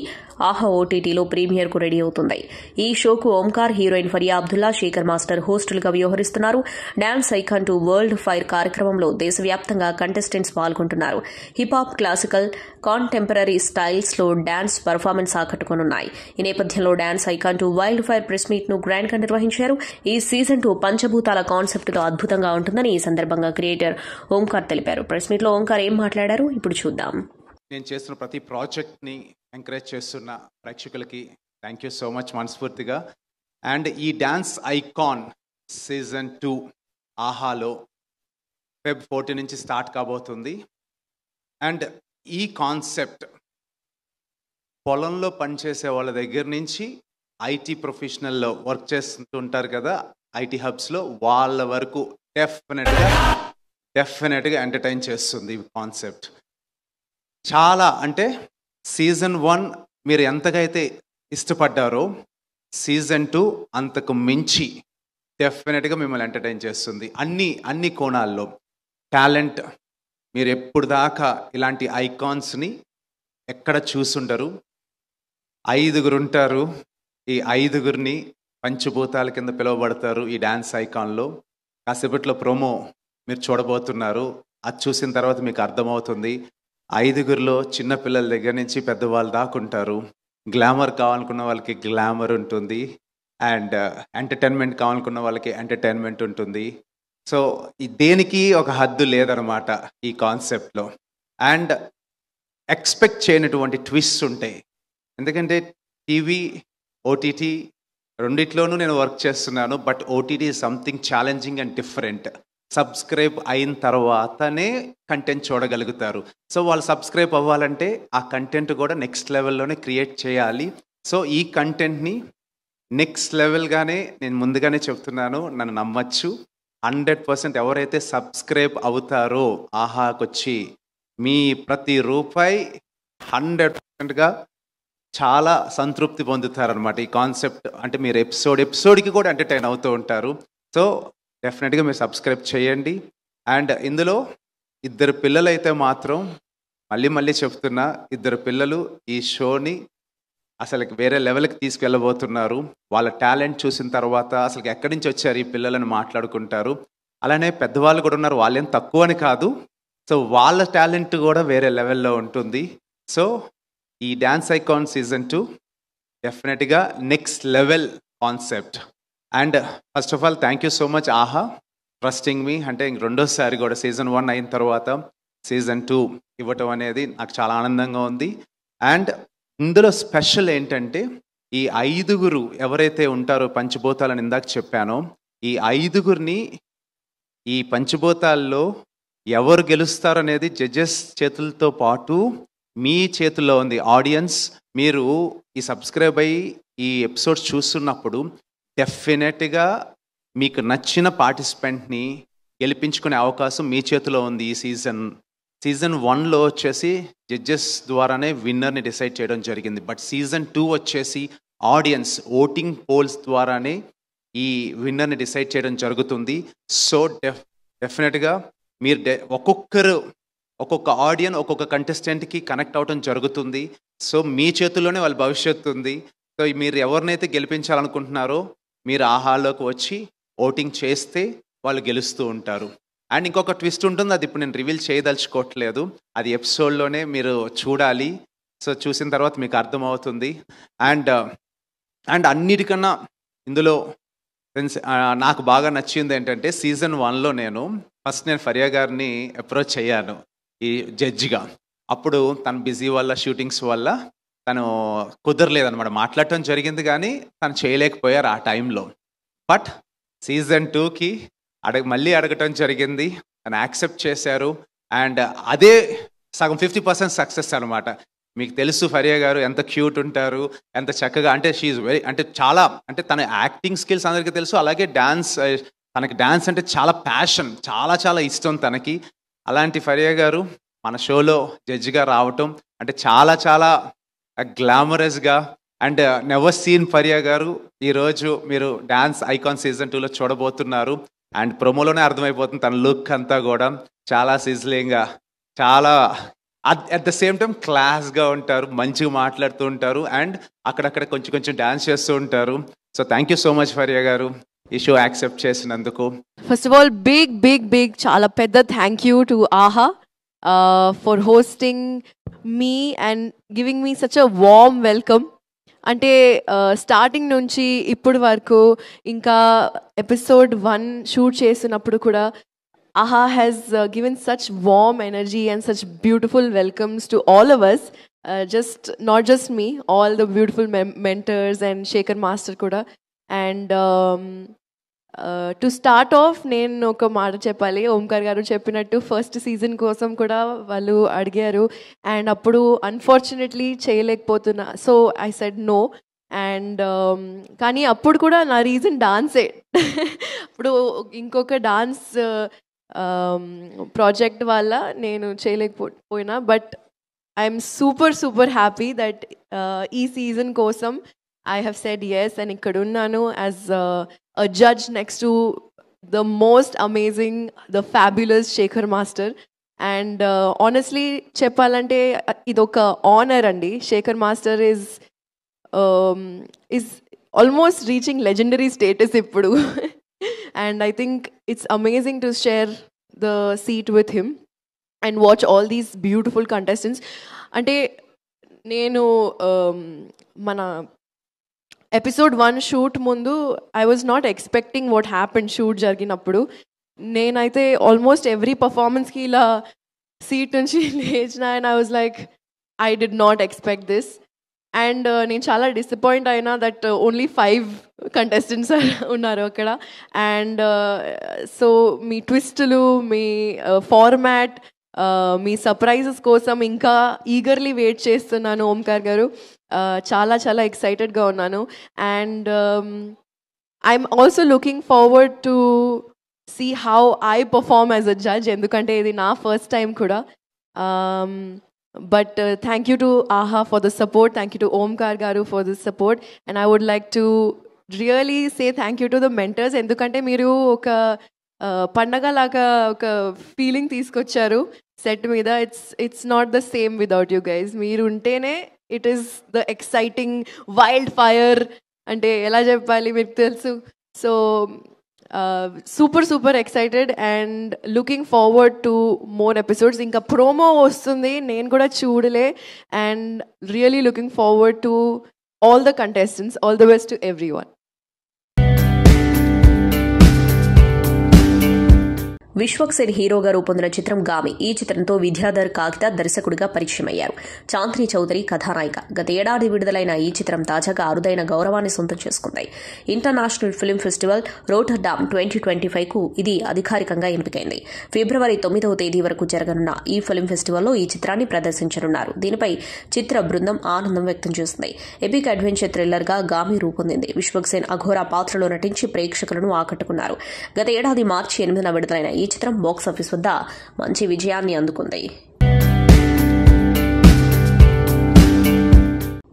ఆహా ఓటీటీలో ప్రీమియర్ కు రెడీ అవుతుంది. ఈ షోకు ఓంకార్, హీరోయిన్ ఫరియా అబ్దుల్లా, శేఖర్ మాస్టర్ హోస్టులుగా వ్యవహరిస్తున్నారు. డాన్స్ ఐకాన్ 2 వరల్డ్ ఫైర్ కార్యక్రమంలో దేశవ్యాప్తంగా కంటెస్టెంట్స్ పాల్గొంటున్నారు. Hip hop, classical, contemporary styles లో డాన్స్ పర్ఫార్మెన్స్ ఆకట్టుకోనున్నాయి. ఈ నేపథ్యంలో dance icon 2 wild fire press meet ను గ్రాండ్ గా నిర్వహించారు. ఈ సీజన్ 2 పంచభూతాల కాన్సెప్ట్ తో అద్భుతంగా ఉంటుందని ఈ సందర్భంగా క్రియేటర్ ఓంకార్ తెలిపారు. ప్రెస్ మీట్ లో ఓంకార్ ఏం మాట్లాడారు ఇప్పుడు చూద్దాం. నేను చేస్తున్న ప్రతి ప్రాజెక్ట్ ని ఎంకరేజ్ చేస్తున్న ప్రేక్షకులకి థ్యాంక్ యూ సో మచ్ మనస్ఫూర్తిగా. అండ్ ఈ డాన్స్ ఐకాన్ సీజన్ 2 ఆహాలో ఫెబ్ 14 నుంచి స్టార్ట్ కాబోతుంది. అండ్ ఈ కాన్సెప్ట్ పొలంలో పనిచేసే వాళ్ళ దగ్గర నుంచి ఐటీ ప్రొఫెషనల్లో వర్క్ చేస్తుంటారు కదా ఐటీ హబ్స్లో, వాళ్ళ వరకు డెఫినెట్గా ఎంటర్టైన్ చేస్తుంది ఈ కాన్సెప్ట్. చాలా అంటే సీజన్ 1 మీరు ఎంతగా అయితే ఇష్టపడ్డారో సీజన్ 2 అంతకు మించి డెఫినెట్గా మిమ్మల్ని ఎంటర్టైన్ చేస్తుంది. అన్ని కోణాల్లో టాలెంట్ మీరు ఎప్పుడు దాకా ఇలాంటి ఐకాన్స్ని ఎక్కడ చూసుండరు. 5 ఉంటారు. ఈ 5 పంచభూతాల కింద పిలువబడతారు ఈ డాన్స్ ఐకాన్లో. కాసేపట్లో ప్రోమో మీరు చూడబోతున్నారు. అది చూసిన తర్వాత మీకు అర్థమవుతుంది. 5 చిన్నపిల్లల దగ్గర నుంచి పెద్దవాళ్ళు దాకా ఉంటారు. గ్లామర్ కావాలనుకున్న వాళ్ళకి గ్లామర్ ఉంటుంది, అండ్ ఎంటర్టైన్మెంట్ కావాలనుకున్న వాళ్ళకి ఎంటర్టైన్మెంట్ ఉంటుంది. సో దేనికి ఒక హద్దు లేదనమాట ఈ కాన్సెప్ట్లో. అండ్ ఎక్స్పెక్ట్ చేయనటువంటి ట్విస్ట్ ఉంటాయి. ఎందుకంటే టీవీ, ఓటీటీ రెండిట్లోనూ నేను వర్క్ చేస్తున్నాను. But OTT is something challenging and different. Subscribe అయిన తర్వాతనే కంటెంట్ చూడగలుగుతారు. సో వాళ్ళు సబ్స్క్రైబ్ అవ్వాలంటే ఆ కంటెంట్ కూడా నెక్స్ట్ లెవెల్లోనే క్రియేట్ చేయాలి. సో ఈ కంటెంట్ని నెక్స్ట్ లెవెల్గానే నేను ముందుగానే చెప్తున్నాను, నన్ను నమ్మచ్చు. 100% ఎవరైతే సబ్స్క్రైబ్ అవుతారో ఆహాకొచ్చి మీ ప్రతి రూపాయి 100%గా చాలా సంతృప్తి పొందుతారనమాట. ఈ కాన్సెప్ట్ అంటే మీరు ఎపిసోడ్కి కూడా ఎంటర్టైన్ అవుతూ ఉంటారు. సో డెఫినెట్గా మీరు సబ్స్క్రైబ్ చేయండి. అండ్ ఇందులో 2 పిల్లలు అయితే మాత్రం మళ్ళీ చెప్తున్నా, 2 పిల్లలు ఈ షోని అసలు వేరే లెవెల్కి తీసుకెళ్ళబోతున్నారు. వాళ్ళ టాలెంట్ చూసిన తర్వాత అసలు ఎక్కడి నుంచి వచ్చారు ఈ పిల్లలని మాట్లాడుకుంటారు. అలానే పెద్దవాళ్ళు కూడా ఉన్నారు. వాళ్ళేం తక్కువ అని కాదు, సో వాళ్ళ టాలెంట్ కూడా వేరే లెవెల్లో ఉంటుంది. సో ఈ డాన్స్ ఐకాన్ సీజన్ 2 డెఫినెట్గా next level concept. And first of all thank you so much ఆహా ట్రస్టింగ్ మీ. అంటే రెండోసారి కూడా సీజన్ 1 అయిన తర్వాత సీజన్ 2 ఇవ్వటం అనేది నాకు చాలా ఆనందంగా ఉంది. అండ్ ఇందులో స్పెషల్ ఏంటంటే ఈ 5 ఎవరైతే ఉంటారో పంచభూతాలని ఇందాక చెప్పానో, ఈ 5 ఈ పంచభూతాల్లో ఎవరు గెలుస్తారు అనేది జడ్జెస్ చేతులతో పాటు మీ చేతుల్లో ఉంది. ఆడియన్స్ మీరు ఈ సబ్స్క్రైబ్ అయ్యి ఈ ఎపిసోడ్స్ చూస్తున్నప్పుడు డెఫినెట్గా మీకు నచ్చిన పార్టిసిపెంట్ని గెలిపించుకునే అవకాశం మీ చేతిలో ఉంది. ఈ సీజన్ 1లో వచ్చేసి జడ్జెస్ ద్వారానే విన్నర్ని డిసైడ్ చేయడం జరిగింది. బట్ సీజన్ 2 వచ్చేసి ఆడియన్స్ ఓటింగ్ పోల్స్ ద్వారానే ఈ విన్నర్ని డిసైడ్ చేయడం జరుగుతుంది. సో డెఫినెట్గా మీరు ఒక్కొక్క ఆడియన్ ఒక్కొక్క కంటెస్టెంట్కి కనెక్ట్ అవడం జరుగుతుంది. సో మీ చేతుల్లోనే వాళ్ళ భవిష్యత్తు ఉంది. సో మీరు ఎవరినైతే గెలిపించాలనుకుంటున్నారో మీరు ఆ హాల్లోకి వచ్చి ఓటింగ్ చేస్తే వాళ్ళు గెలుస్తూ ఉంటారు. అండ్ ఇంకొక ట్విస్ట్ ఉంటుంది, అది ఇప్పుడు నేను రివీల్ చేయదలుచుకోవట్లేదు, అది ఎపిసోడ్లోనే మీరు చూడాలి. సో చూసిన తర్వాత మీకు అర్థమవుతుంది. అండ్ అన్నిటికన్నా ఇందులో నాకు బాగా నచ్చింది ఏంటంటే సీజన్ 1లో నేను ఫరియా గారిని అప్రోచ్ అయ్యాను ఈ జడ్జిగా. అప్పుడు తను బిజీ వల్ల షూటింగ్స్ వల్ల తను కుదరలేదన్నమాట. మాట్లాడటం జరిగింది కానీ తను చేయలేకపోయారు ఆ టైంలో. బట్ సీజన్ 2కి మళ్ళీ అడగటం జరిగింది, తను యాక్సెప్ట్ చేశారు. అండ్ అదే సగం 50% సక్సెస్ అనమాట. మీకు తెలుసు ఫరియా గారు ఎంత క్యూట్ ఉంటారు, ఎంత చక్కగా, అంటే షీఈ్ వెరీ, అంటే చాలా, అంటే తన యాక్టింగ్ స్కిల్స్ అందరికీ తెలుసు. అలాగే తనకి డాన్స్ అంటే చాలా ప్యాషన్, చాలా చాలా ఇష్టం తనకి. అలాంటి ఫరియా గారు మన షోలో జడ్జిగా రావటం అంటే చాలా చాలా గ్లామరస్గా. అండ్ నెవర్ సీన్ ఫరియా గారు ఈరోజు మీరు డాన్స్ ఐకాన్ సీజన్ 2లో చూడబోతున్నారు. అండ్ ప్రోమోలోనే అర్థమైపోతుంది తన లుక్ అంతా కూడా చాలా సిజ్లింగ్గా, చాలా అట్ ద సేమ్ టైం క్లాస్గా ఉంటారు, మంచిగా మాట్లాడుతూ ఉంటారు. అండ్ అక్కడక్కడ కొంచెం డాన్స్ చేస్తూ ఉంటారు. So thank you so much Faria గారు ఈ షో యాక్సెప్ట్ చేసినందుకు. ఫస్ట్ ఆఫ్ ఆల్ బిగ్ చాలా పెద్ద thank you to Aha for hosting me and giving me such a warm welcome. అంటే స్టార్టింగ్ నుంచి ఇప్పుడు వరకు, ఇంకా ఎపిసోడ్ 1 షూట్ చేసినప్పుడు కూడా Aha has given such warm energy and such beautiful welcomes to all of us. Not just me, all the beautiful mentors and Shekhar master కూడా. And to start off నేను ఒక మాట చెప్పాలి. ఓంకార్ గారు చెప్పినట్టు ఫస్ట్ సీజన్ కోసం కూడా వాళ్ళు అడిగారు అండ్ అప్పుడు అన్ఫార్చునేట్లీ చేయలేకపోతున్నా. So I said no. And కానీ అప్పుడు కూడా నా రీజన్ డాన్సే. ఇప్పుడు ఇంకొక డాన్స్ ప్రాజెక్ట్ వల్ల నేను చేయలేకపోయినా, but I'm super happy that ఈ సీజన్ కోసం I have said yes and ikkadunnanu as a judge next to the most amazing, the fabulous Shekhar Master. And honestly cheppalante idoka honor andi. Shekhar Master is almost reaching legendary status ippudu. And I think it's amazing to share the seat with him and watch all these beautiful contestants. Ante nenu mana episode 1 shoot ముందు I was not expecting what happen. Shoot జరిగినప్పుడు నేనైతే almost every పర్ఫార్మెన్స్కి ఇలా seat నుంచి లేచిన and I was like I did not expect this. And నేను చాలా disappoint అయినా దట్ ఓన్లీ 5 కంటెస్టెంట్స్ ఉన్నారు అక్కడ. అండ్ సో మీ ట్విస్టులు, మీ ఫార్మాట్, మీ సర్ప్రైజెస్ కోసం ఇంకా ఈగర్లీ వెయిట్ చేస్తున్నాను ఓంకార్ గారు. చాలా చాలా ఎక్సైటెడ్గా ఉన్నాను. And I'm also looking forward to see how I perform as a judge, ఎందుకంటే ఇది నా ఫస్ట్ టైం కూడా. But thank you to Aha for the support, thank you to Omkar garu for this support. And I would like to really say thank you to the mentors, ఎందుకంటే మీరు ఒక పండగ లాగా ఒక ఫీలింగ్ తీసుకొచ్చారు సెట్ మీద. It's not the same without you guys. మీరు ఉంటేనే it is the exciting wild fire, అంటే ఎలా చెప్పాలి మీకు తెలుసు. So super excited and looking forward to more episodes. Inka promo vastundi, nenu kuda chudale, and really looking forward to all the contestants. All the best to everyone. Vishwaksen హీరోగా రూపొందిన చిత్రం గామి. ఈ చిత్రంతో విద్యాధర్ కాగిత దర్శకుడిగా పరిచయమయ్యారు. చాంద్ని చౌదరి కథానాయిక. గత ఏడాది విడుదలైన ఈ చిత్రం తాజాగా అరుదైన గౌరవాన్ని సొంతం చేసుకుంది. ఇంటర్నేషనల్ ఫిల్మ్ ఫెస్టివల్ రోటర్డామ్ 2025కు ఇది అధికారికంగా ఎంపికైంది. ఫిబ్రవరి 9వ తేదీ వరకు జరగనున్న ఈ ఫిల్మ్ ఫెస్టివల్లో ఈ చిత్రాన్ని ప్రదర్శించనున్నారు. దీనిపై చిత్ర బృందం ఆనందం వ్యక్తం చేసింది. ఎపిక్ అడ్వెంచర్ థ్రిల్లర్ గా గామి రూపొందింది. విశ్వక్సేన్ అఘోరా పాత్రలో నటించి ప్రేక్షకులను ఆకట్టుకున్నారు. గత ఏడాది మార్చి 8న విడుదలైన ఈ చిత్రం బాక్సాఫీస్ వద్ద మంచి విజయాన్ని అందుకుంది.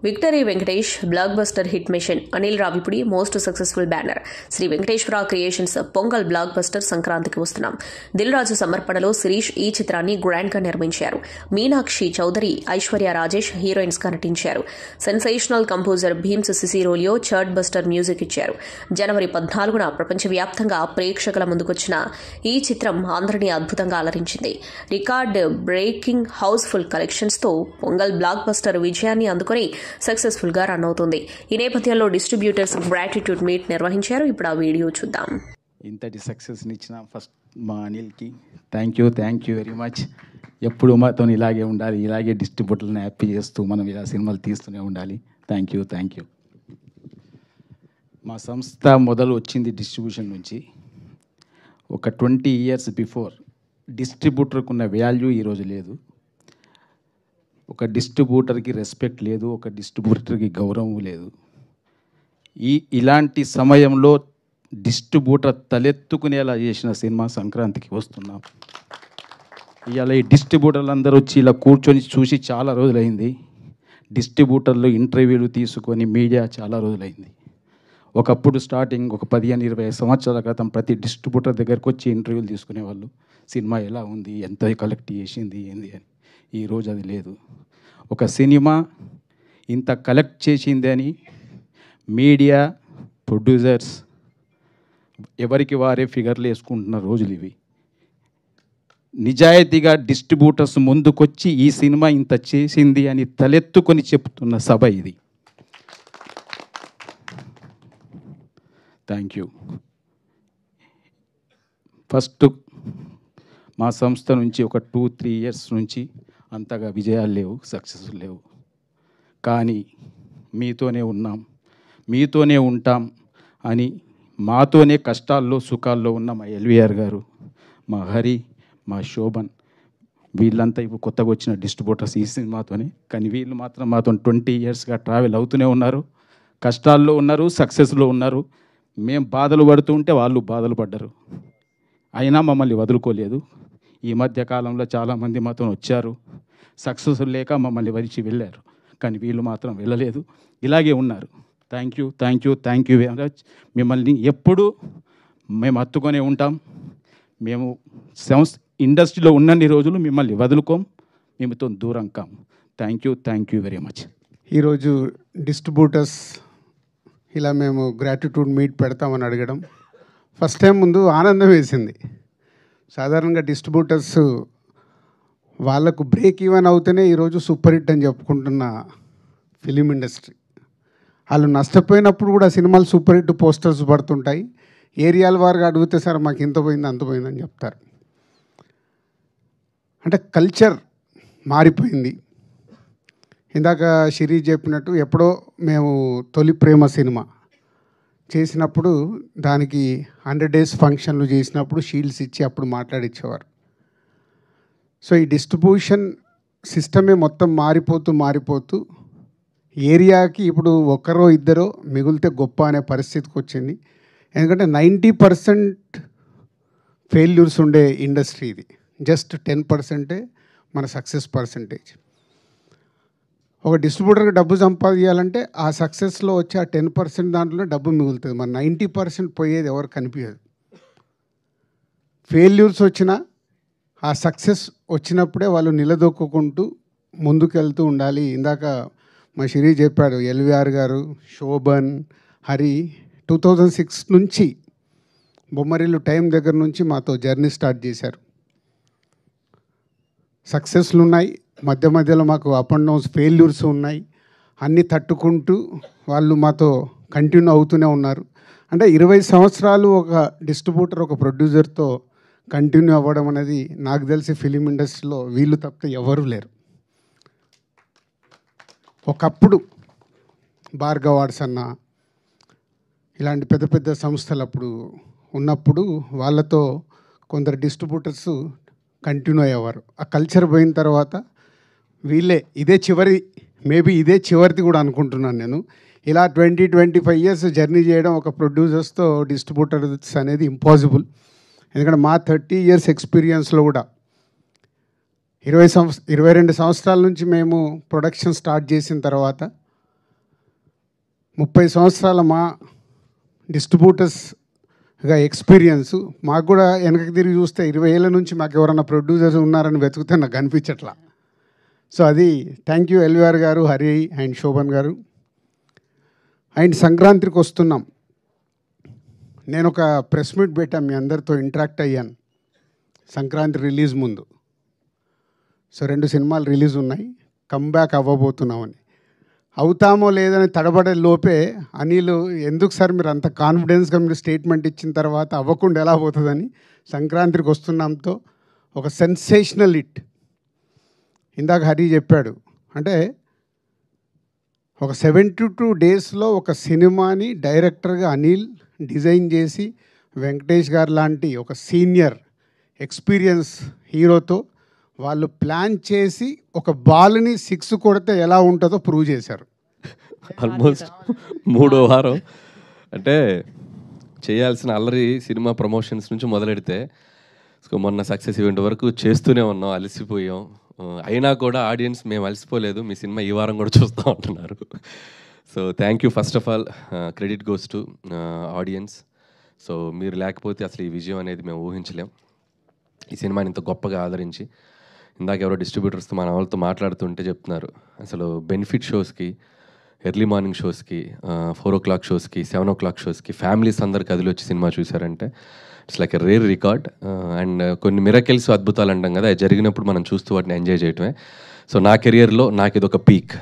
Victory Venkatesh blockbuster hit mission. Anil Ravipudi most successful banner. Shri Venkateswara creations Pongal blockbuster సంక్రాంతికి వస్తున్నాం. దిల్ రాజు సమర్పణలో శిరీష్ ఈ చిత్రాన్ని గ్రాండ్ గా నిర్మించారు. మీనాక్షి చౌదరి, ఐశ్వర్య రాజేష్ హీరోయిన్స్ గా నటించారు. Sensational composer Bheems Ceciroleo chart buster music ఇచ్చారు. జనవరి 14న ప్రపంచవ్యాప్తంగా ప్రేక్షకుల ముందుకొచ్చిన ఈ చిత్రం అందరినీ అద్భుతంగా అలరించింది. రికార్డ్ బ్రేకింగ్ హౌస్ఫుల్ కలెక్షన్స్ తో పొంగల్ బ్లాక్ బస్టర్ విజయాన్ని అందుకుని సక్సెస్ఫుల్ గా రన్ అవుతుంది. ఈ నేపథ్యంలో డిస్ట్రిబ్యూటర్స్ గ్రాటిట్యూడ్ మీట్ నిర్వహించారు. ఇప్పుడు ఆ వీడియో చూద్దాం. ఇంతటి సక్సెస్ని ఇచ్చిన ఫస్ట్ మా అనిల్కి థ్యాంక్ యూ వెరీ మచ్. ఎప్పుడు మాతో ఇలాగే ఉండాలి, ఇలాగే డిస్ట్రిబ్యూటర్లను హ్యాపీ చేస్తూ మనం ఇలా సినిమాలు తీస్తూనే ఉండాలి. Thank you. మా సంస్థ మొదలు వచ్చింది డిస్ట్రిబ్యూషన్ నుంచి. ఒక 20 years బిఫోర్ డిస్ట్రిబ్యూటర్కి ఉన్న వాల్యూ ఈరోజు లేదు. ఒక డిస్ట్రిబ్యూటర్కి రెస్పెక్ట్ లేదు, ఒక డిస్ట్రిబ్యూటర్కి గౌరవం లేదు. ఇలాంటి సమయంలో డిస్ట్రిబ్యూటర్ తలెత్తుకునేలా చేసిన సినిమా సంక్రాంతికి వస్తున్నాం. ఇవాళ ఈ డిస్ట్రిబ్యూటర్లు అందరూ వచ్చి ఇలా కూర్చొని చూసి చాలా రోజులైంది. డిస్ట్రిబ్యూటర్లు ఇంటర్వ్యూలు తీసుకొని మీడియా చాలా రోజులైంది. ఒకప్పుడు స్టార్టింగ్ ఒక 15-20 సంవత్సరాల క్రితం ప్రతి డిస్ట్రిబ్యూటర్ దగ్గరకు వచ్చి ఇంటర్వ్యూలు తీసుకునేవాళ్ళు. సినిమా ఎలా ఉంది, ఎంత కలెక్ట్ చేసింది, ఏంది అని. ఈరోజు అది లేదు. ఒక సినిమా ఇంత కలెక్ట్ చేసింది అని మీడియా, ప్రొడ్యూసర్స్ ఎవరికి వారే ఫిగర్లు వేసుకుంటున్న రోజులు ఇవి. నిజాయితీగా డిస్ట్రిబ్యూటర్స్ ముందుకొచ్చి ఈ సినిమా ఇంత చేసింది అని తలెత్తుకొని చెప్తున్న సభ ఇది. Thank you. ఫస్ట్ మా సంస్థ నుంచి ఒక 2-3 years నుంచి అంతగా విజయాలు లేవు, సక్సెస్ లేవు. కానీ మీతోనే ఉన్నాం, మీతోనే ఉంటాం అని మాతోనే కష్టాల్లో సుఖాల్లో ఉన్న మా ఎల్వీఆర్ గారు, మా హరి, మా శోభన్ వీళ్ళంతా ఇప్పుడు కొత్తగా వచ్చిన డిస్ట్రిబ్యూటర్స్ ఈ సినిమాతోనే. కానీ వీళ్ళు మాత్రం మాతో 20 yearsగా ట్రావెల్ అవుతూనే ఉన్నారు. కష్టాల్లో ఉన్నారు, సక్సెస్లో ఉన్నారు. మేము బాధలు పడుతూ ఉంటే వాళ్ళు బాధలు పడ్డారు. అయినా మమ్మల్ని వదులుకోలేదు. ఈ మధ్య కాలంలో చాలామంది మాతో వచ్చారు, సక్సెస్ లేక మమ్మల్ని వదిలిచి వెళ్ళారు. కానీ వీళ్ళు మాత్రం వెళ్ళలేదు, ఇలాగే ఉన్నారు. Thank you very much. మిమ్మల్ని ఎప్పుడు మేము హత్తుకొనే ఉంటాం. మేము ఇండస్ట్రీలో ఉన్నన్ని రోజులు మిమ్మల్ని వదులుకోం, మేముతో దూరం కాం. Thank you very much. ఈరోజు డిస్ట్రిబ్యూటర్స్ ఇలా మేము గ్రాటిట్యూడ్ మీట్ పెడతామని అడగడం ఫస్ట్ టైం ముందు ఆనందం వేసింది. సాధారణంగా డిస్ట్రిబ్యూటర్స్ వాళ్ళకు బ్రేక్ ఈవెన్ అవుతేనే ఈరోజు సూపర్ హిట్ అని చెప్పుకుంటున్న ఫిలిం ఇండస్ట్రీ. వాళ్ళు నష్టపోయినప్పుడు కూడా సినిమాలు సూపర్ హిట్ పోస్టర్స్ పడుతుంటాయి. ఏరియాల వారుగా అడిగితే సార్ మాకు ఇంత పోయింది అంత పోయిందని చెప్తారు. అంటే కల్చర్ మారిపోయింది. ఇందాక శిరీష్ చెప్పినట్టు ఎప్పుడో మేము తొలి ప్రేమ సినిమా చేసినప్పుడు దానికి 100 days ఫంక్షన్లు చేసినప్పుడు షీల్డ్స్ ఇచ్చి అప్పుడు మాట్లాడిచ్చేవారు. సో ఈ డిస్ట్రిబ్యూషన్ సిస్టమే మొత్తం మారిపోతూ ఏరియాకి ఇప్పుడు ఒకరో ఇద్దరో మిగిలితే గొప్ప అనే పరిస్థితికి వచ్చింది. ఎందుకంటే 90% ఫెయిల్యూర్స్ ఉండే ఇండస్ట్రీ ఇది. జస్ట్ 10% మన సక్సెస్ పర్సంటేజ్. ఒక డిస్ట్రిబ్యూటర్కి డబ్బు సంపాదించాలంటే ఆ సక్సెస్లో వచ్చే ఆ 10% దాంట్లో డబ్బు మిగులుతుంది. మన 90% పోయేది ఎవరు కనిపించదు. ఫెయిల్యూర్స్ వచ్చినా ఆ సక్సెస్ వచ్చినప్పుడే వాళ్ళు నిలదొక్కుంటూ ముందుకెళ్తూ ఉండాలి. ఇందాక మా శిరీష్ చెప్పాడు, ఎల్వీఆర్ గారు, శోభన్, హరి 2006 నుంచి బొమ్మరిల్లు టైం దగ్గర నుంచి మాతో జర్నీ స్టార్ట్ చేశారు. సక్సెస్లు ఉన్నాయి, మధ్య మధ్యలో మాకు అప్ అండ్ డౌన్స్ ఫెయిల్యూర్స్ ఉన్నాయి. అన్నీ తట్టుకుంటూ వాళ్ళు మాతో కంటిన్యూ అవుతూనే ఉన్నారు. అంటే 20 సంవత్సరాలు ఒక డిస్ట్రిబ్యూటర్ ఒక ప్రొడ్యూసర్తో కంటిన్యూ అవ్వడం అనేది నాకు తెలిసి ఫిలిం ఇండస్ట్రీలో వీళ్ళు తప్పితే ఎవరూ లేరు. ఒకప్పుడు భార్గవ్ ఆర్ట్స్ అన్న ఇలాంటి పెద్ద పెద్ద సంస్థలు అప్పుడు ఉన్నప్పుడు వాళ్ళతో కొందరు డిస్ట్రిబ్యూటర్స్ కంటిన్యూ అయ్యేవారు. ఆ కల్చర్ పోయిన తర్వాత వీళ్ళే ఇదే చివరిది కూడా అనుకుంటున్నాను నేను. ఇలా 20-25 years జర్నీ చేయడం ఒక ప్రొడ్యూసర్స్తో డిస్ట్రిబ్యూటర్స్ అనేది ఇంపాసిబుల్. ఎందుకంటే మా 30 years ఎక్స్పీరియన్స్లో కూడా 22 సంవత్సరాల నుంచి మేము ప్రొడక్షన్ స్టార్ట్ చేసిన తర్వాత 30 సంవత్సరాల మా డిస్ట్రిబ్యూటర్స్గా ఎక్స్పీరియన్స్ మాకు కూడా వెనక్కి తిరిగి చూస్తే 20 ఏళ్ళ నుంచి మాకు ఎవరైనా ప్రొడ్యూసర్స్ ఉన్నారని వెతుకుతే నాకు కనిపించట్లా. సో అది థ్యాంక్ యూ ఎల్వీఆర్ గారు, హరి అండ్ శోభన్ గారు. అండ్ సంక్రాంతికి వస్తున్నాం. నేను ఒక ప్రెస్ మీట్ పెట్టాను, మీ అందరితో ఇంటరాక్ట్ అయ్యాను సంక్రాంతి రిలీజ్ ముందు. సో 2 సినిమాలు రిలీజ్ ఉన్నాయి, కమ్బ్యాక్ అవ్వబోతున్నామని. అవుతామో లేదని తడబడే లోపే అనిల్ ఎందుకు సార్ మీరు అంత కాన్ఫిడెన్స్గా మీరు స్టేట్మెంట్ ఇచ్చిన తర్వాత అవ్వకుండా ఎలా పోతుందని సంక్రాంతికి వస్తున్నాంతో ఒక సెన్సేషనల్ హిట్. ఇందాక హరి చెప్పాడు, అంటే ఒక 72 daysలో ఒక సినిమాని డైరెక్టర్గా అనిల్ డిజైన్ చేసి వెంకటేష్ గారు లాంటి ఒక సీనియర్ ఎక్స్పీరియన్స్ హీరోతో వాళ్ళు ప్లాన్ చేసి ఒక బాల్ని 6 కొడితే ఎలా ఉంటుందో ప్రూవ్ చేశారు. ఆల్మోస్ట్ 3వ వారం అంటే చేయాల్సిన అల్లరి సినిమా ప్రమోషన్స్ నుంచి మొదలెడితే మొన్న సక్సెస్ ఈవెంట్ వరకు చేస్తూనే ఉన్నాం, అలసిపోయాం. అయినా కూడా ఆడియన్స్ మేము అలసిపోలేదు, మీ సినిమా ఈ వారం కూడా చూస్తూ ఉంటున్నారు. So thank you. First of all credit goes to audience. So మీరు లేకపోతే అసలు ఈ విజయం అనేది మేము ఊహించలేం. ఈ సినిమాని ఇంత గొప్పగా ఆదరించి, ఇందాక ఎవరో డిస్ట్రిబ్యూటర్స్తో మన వాళ్ళతో మాట్లాడుతుంటే చెప్తున్నారు, అసలు బెనిఫిట్ షోస్కి, ఎర్లీ మార్నింగ్ షోస్కి, 4 o'clock షోస్కి, 7 o'clock షోస్కి ఫ్యామిలీస్ అందరు కదిలి వచ్చి సినిమా చూసారంటే it's like a rare record. And కొన్ని మిరకిల్స్, అద్భుతాలు అంటాం కదా, అది జరిగినప్పుడు మనం చూస్తూ వాటిని ఎంజాయ్ చేయటమే. సో నా కెరియర్లో నాకు ఇది ఒక పీక్.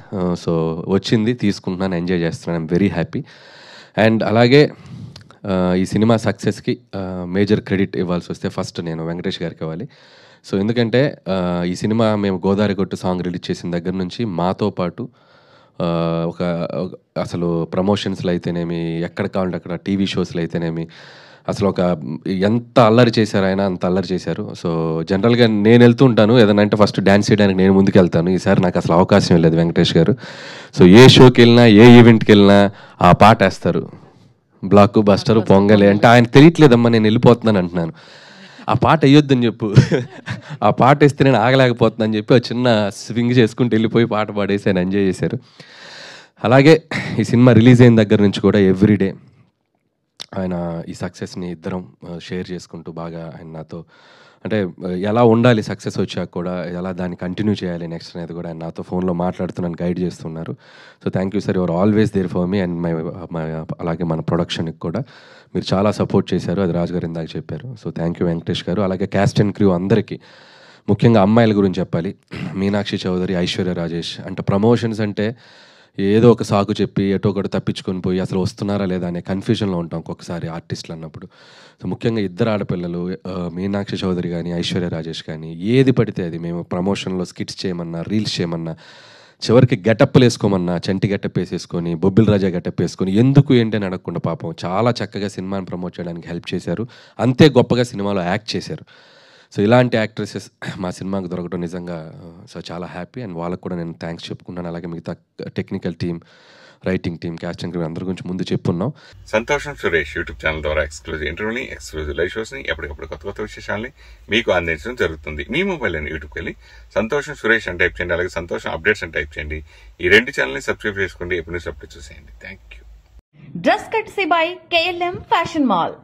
సో వచ్చింది, తీసుకుంటున్నాను, ఎంజాయ్ చేస్తున్నాను. I'm very happy. అండ్ అలాగే ఈ సినిమా సక్సెస్కి మేజర్ క్రెడిట్ ఇవ్వాల్సి వస్తే ఫస్ట్ నేను వెంకటేష్ గారికి ఇవ్వాలి. సో ఎందుకంటే ఈ సినిమా మేము గోదావరి గొట్టు సాంగ్ రిలీజ్ చేసిన దగ్గర నుంచి మాతో పాటు అసలు ప్రమోషన్స్లో అయితేనేమి, ఎక్కడ కావాలంటే అక్కడ టీవీ షోస్లో అయితేనేమి అసలు ఎంత అల్లరి చేశారు ఆయన, అంత అల్లరి చేశారు. సో జనరల్గా నేను వెళ్తూ ఉంటాను ఏదైనా అంటే ఫస్ట్ డ్యాన్స్ చేయడానికి నేను ముందుకు వెళ్తాను. ఈసారి నాకు అసలు అవకాశం లేదు వెంకటేష్ గారు. సో ఏ షోకి వెళ్ళినా, ఏ ఈవెంట్కి వెళ్ళినా ఆ పాట వేస్తారు, బ్లాక్ బస్టర్, పొంగలే అంటే ఆయన తెలియట్లేదమ్మా నేను వెళ్ళిపోతున్నాను అంటున్నాను. ఆ పాట వేయొద్దని చెప్పు, ఆ పాట వేస్తే నేను ఆగలేకపోతున్నాను చెప్పి ఒక చిన్న స్వింగ్ చేసుకుంటూ వెళ్ళిపోయి పాట పాడేసి ఆయన ఎంజాయ్ చేశారు. అలాగే ఈ సినిమా రిలీజ్ అయిన దగ్గర నుంచి కూడా ఎవ్రీడే ఆయన ఈ సక్సెస్ని ఇద్దరం షేర్ చేసుకుంటూ బాగా ఆయన నాతో అంటే ఎలా ఉండాలి సక్సెస్ వచ్చాక కూడా, ఎలా దాన్ని కంటిన్యూ చేయాలి నెక్స్ట్ అనేది కూడా ఆయన నాతో ఫోన్లో మాట్లాడుతూ నన్ను గైడ్ చేస్తున్నారు. So thank you sir, your always there for me and అలాగే మన ప్రొడక్షన్కి కూడా మీరు చాలా సపోర్ట్ చేశారు, అది రాజు గారు ఇందాక చెప్పారు. సో థ్యాంక్ యూ వెంకటేష్ గారు. అలాగే క్యాస్ట్ అండ్ క్రూ అందరికీ, ముఖ్యంగా అమ్మాయిల గురించి చెప్పాలి. మీనాక్షి చౌదరి, ఐశ్వర్య రాజేష్. అంటే ప్రమోషన్స్ అంటే ఏదో ఒక సాకు చెప్పి ఎటో ఒకటి తప్పించుకొని పోయి అసలు వస్తున్నారా లేదా అనే కన్ఫ్యూజన్లో ఉంటాం ఒక్కొక్కసారి ఆర్టిస్టులు అన్నప్పుడు. సో ముఖ్యంగా ఇద్దరు ఆడపిల్లలు, మీనాక్షి చౌదరి కానీ ఐశ్వర్య రాజేష్ కానీ, ఏది పడితే అది మేము ప్రమోషన్లో స్కిట్స్ చేయమన్నా, రీల్స్ చేయమన్నా, చివరికి గెటప్లు వేసుకోమన్నా చంటి గెటప్ వేసేసుకొని, బొబ్బిల్ రాజా గెటప్ వేసుకొని, ఎందుకు ఏంటి అని అడగకుండా పాపం చాలా చక్కగా సినిమాని ప్రమోట్ చేయడానికి హెల్ప్ చేశారు. అంతే గొప్పగా సినిమాలో యాక్ట్ చేశారు. సో ఇలాంటి యాక్ట్రెసెస్ మా సినిమాకి దొరకడం నిజంగా సో చాలా హ్యాపీ. అండ్ వాళ్ళకు కూడా నేను థ్యాంక్స్ చెప్పుకున్నాను. అలాగే మిగతా technical team, writing team, casting team అందరి గురించి ముందు చెప్పున్నాం. సంతోషం సురేష్ యూట్యూబ్ ఛానల్ ద్వారా ఎక్స్క్లూజివ్ ఇంటర్వ్యూని, ఎక్స్క్లూజివ్ లైవ్ షోస్ని, ఎప్పటికప్పుడు కొత్త విశేషాలని మీకు అందించడం జరుగుతుంది. మీ మొబైల్ అని యూట్యూబ్కి వెళ్ళి సంతోషం సురేష్ అని టైప్ చేయండి, అలాగే సంతోషం అప్డేట్స్ అని టైప్ చేయండి. ఈ 2 ఛానల్ని సబ్స్క్రైబ్ చేసుకోండి, ఎప్పుడు అప్డేట్ చూసేయండి. Thank you. Dress కట్సీ by KLM fashion mall.